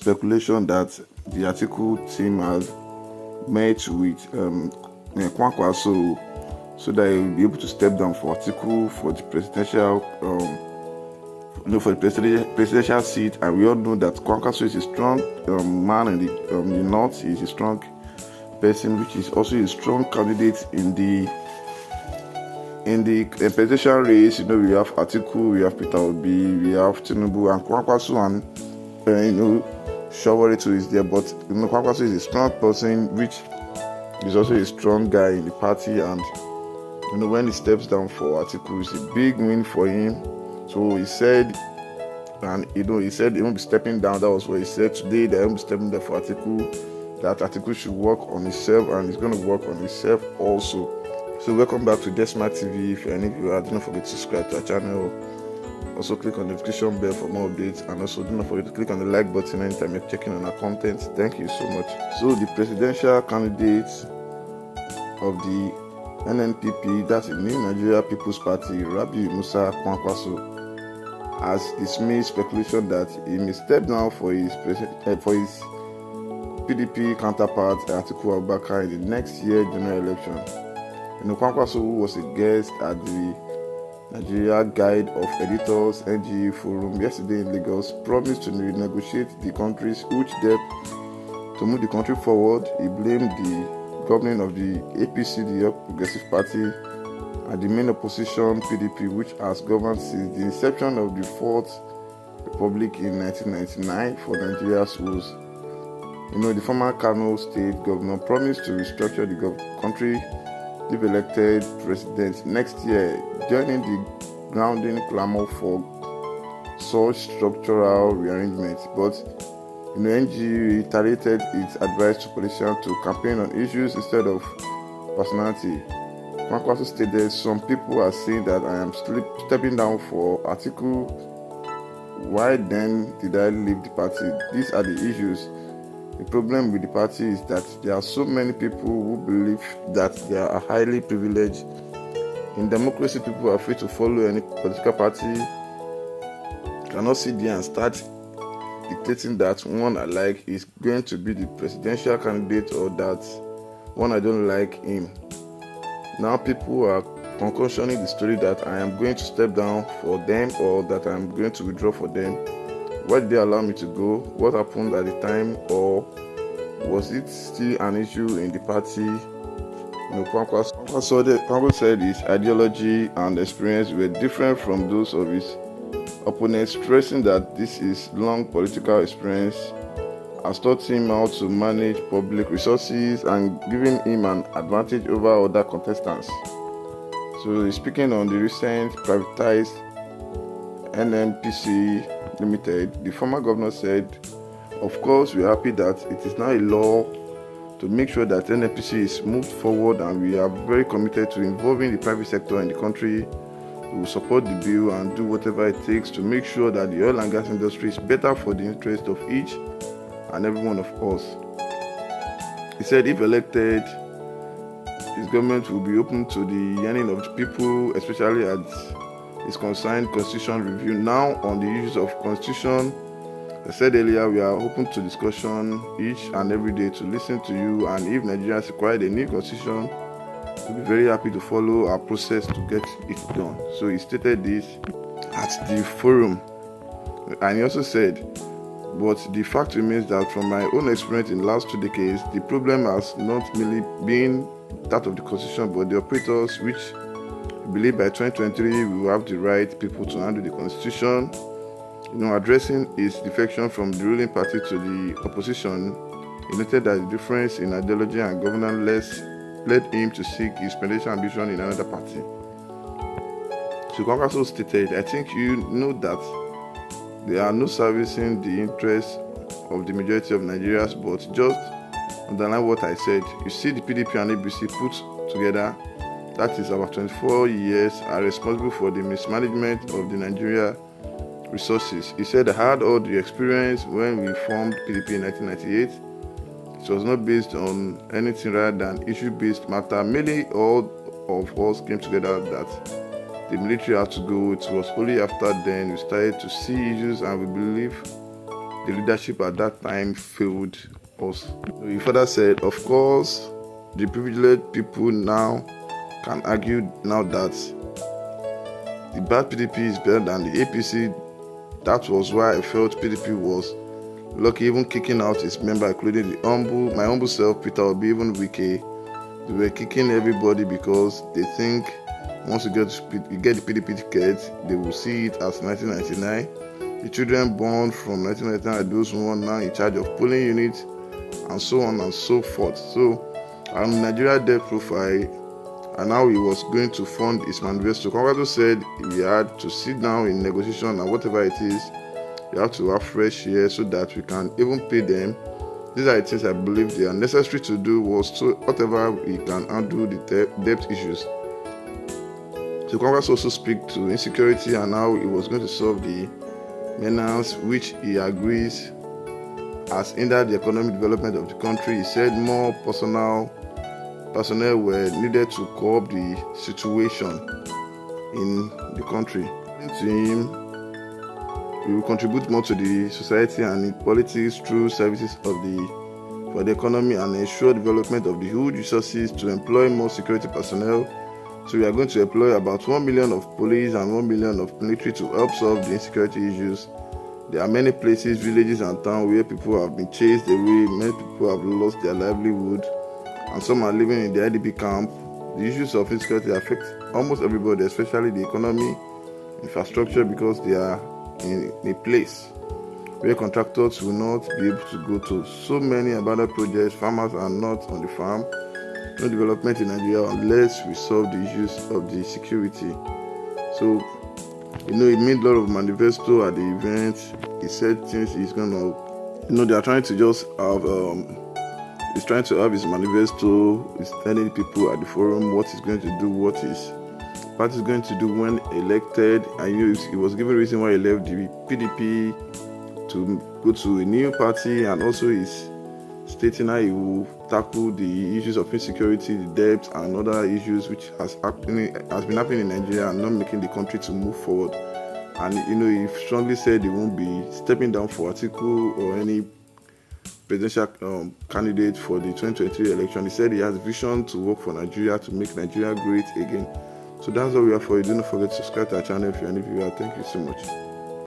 speculation that the ATIKU team has met with KWANKWASO so that he will be able to step down for ATIKU for the presidential for the presidential seat. And we all know that KWANKWASO is a strong man in the north. He is a strong person, which is also a strong candidate in the presidential race. We have ATIKU, we have Peter Obi, we have Tinubu, and KWANKWASO, and Shawari too is there. But KWANKWASO is a strong person, which is also a strong guy in the party. And when he steps down for ATIKU, it's a big win for him. So he said, and he said he won't be stepping down. That was what he said today. That he won't be stepping down for ATIKU. That ATIKU should work on himself, and he's going to work on himself also. So welcome back to Desma TV. If you're any viewer, do not forget to subscribe to our channel. Also click on the notification bell for more updates, and also do not forget to click on the like button anytime you're checking on our content. Thank you so much. So the presidential candidate of the NNPP, that's the New Nigeria People's Party, Rabi Musa KWANKWASO, has dismissed speculation that he may step down for his PDP counterpart Atiku Abubakar in the next year general election. KWANKWASO, who was a guest at the Nigeria Guide of Editors NGE Forum yesterday in Lagos, promised to renegotiate the country's huge debt to move the country forward. He blamed the government of the APC, the Progressive Party, and the main opposition PDP, which has governed since the inception of the Fourth Republic in 1999 for Nigeria's woes. The former Kano State governor promised to restructure the country if elected president next year, joining the grounding clamor for such structural rearrangement. But NG reiterated its advice to politicians to campaign on issues instead of personality. KWANKWASO stated, "Some people are saying that I am stepping down for ATIKU. Why then did I leave the party? These are the issues. The problem with the party is that there are so many people who believe that they are highly privileged. In democracy, people are free to follow any political party. You cannot sit there and start dictating that one I like is going to be the presidential candidate, or that one I don't like him. Now people are concoctioning the story that I am going to step down for them, or that I am going to withdraw for them. Why did they allow me to go? What happened at the time? Or was it still an issue in the party?" KWANKWASO said his ideology and experience were different from those of his opponents, stressing that this is long political experience has taught him how to manage public resources and giving him an advantage over other contestants. So speaking on the recent privatized NNPC Limited, the former governor said, "Of course, we are happy that it is now a law to make sure that NNPC is moved forward, and we are very committed to involving the private sector in the country. We will support the bill and do whatever it takes to make sure that the oil and gas industry is better for the interest of each and every one of us." He said if elected, his government will be open to the yearning of the people, especially as is concerned constitution review. Now on the issues of constitution, I said earlier, we are open to discussion each and every day to listen to you, and if Nigerians require a new constitution, we'll be very happy to follow our process to get it done. So he stated this at the forum, and he also said, "But the fact remains that from my own experience in the last 2 decades, the problem has not merely been that of the constitution, but the operators, which believe by 2023 we will have the right people to handle the constitution." Addressing its defection from the ruling party to the opposition, he noted that the difference in ideology and governance led him to seek his presidential ambition in another party. So KWANKWASO stated, "I think you know that they are not servicing the interests of the majority of Nigerians, but just underline what I said. You see, the PDP and ABC put together, that is about 24 years, are responsible for the mismanagement of the Nigeria resources." He said, "I had all the experience when we formed PDP in 1998. It was not based on anything rather than issue-based matter. Mainly all of us came together that the military had to go. It was only after then we started to see issues, and we believe the leadership at that time failed us. He further said, of course, the privileged people now can argue now that the bad PDP is better than the APC. That was why I felt PDP was lucky, even kicking out its member, including my humble self, Peter Obi, even Wike. They were kicking everybody because they think once you get the PDP ticket, they will see it as 1999. The children born from 1999 are those who are now in charge of polling units, and so on and so forth. So, Nigeria debt profile, and how he was going to fund his manifesto. KWANKWASO said we had to sit down in negotiation, and whatever it is, we have to have fresh air so that we can even pay them. These are the things I believe they are necessary to do, was so whatever we can handle the debt issues. So KWANKWASO also speak to insecurity and how he was going to solve the menace, which he agrees has hindered the economic development of the country. He said more personnel were needed to curb the situation in the country. According to him, we will contribute more to the society and in politics through services for the economy and ensure development of the huge resources to employ more security personnel. So we are going to employ about 1 million of police and 1 million of military to help solve the insecurity issues. There are many places, villages and towns where people have been chased away, many people have lost their livelihood, and some are living in the IDP camp. The issues of insecurity affect almost everybody, especially the economy, infrastructure, because they are in a place where contractors will not be able to go to. So many abandoned projects, farmers are not on the farm. No development in Nigeria unless we solve the issues of the security. So, he made a lot of manifesto at the event. He said things he's gonna, they are trying to just have, he's trying to have his manifesto. He's telling people at the forum what he's going to do, what his party is going to do when elected. And he was given a reason why he left the PDP to go to a new party, and also he's stating how he will tackle the issues of insecurity, the debt, and other issues which has been happening in Nigeria and not making the country to move forward. And he strongly said he won't be stepping down for ATIKU or any presidential candidate for the 2023 election. He said he has a vision to work for Nigeria, to make Nigeria great again. So that's all we have for you. Do not forget to subscribe to our channel if you're a new viewer. Thank you so much.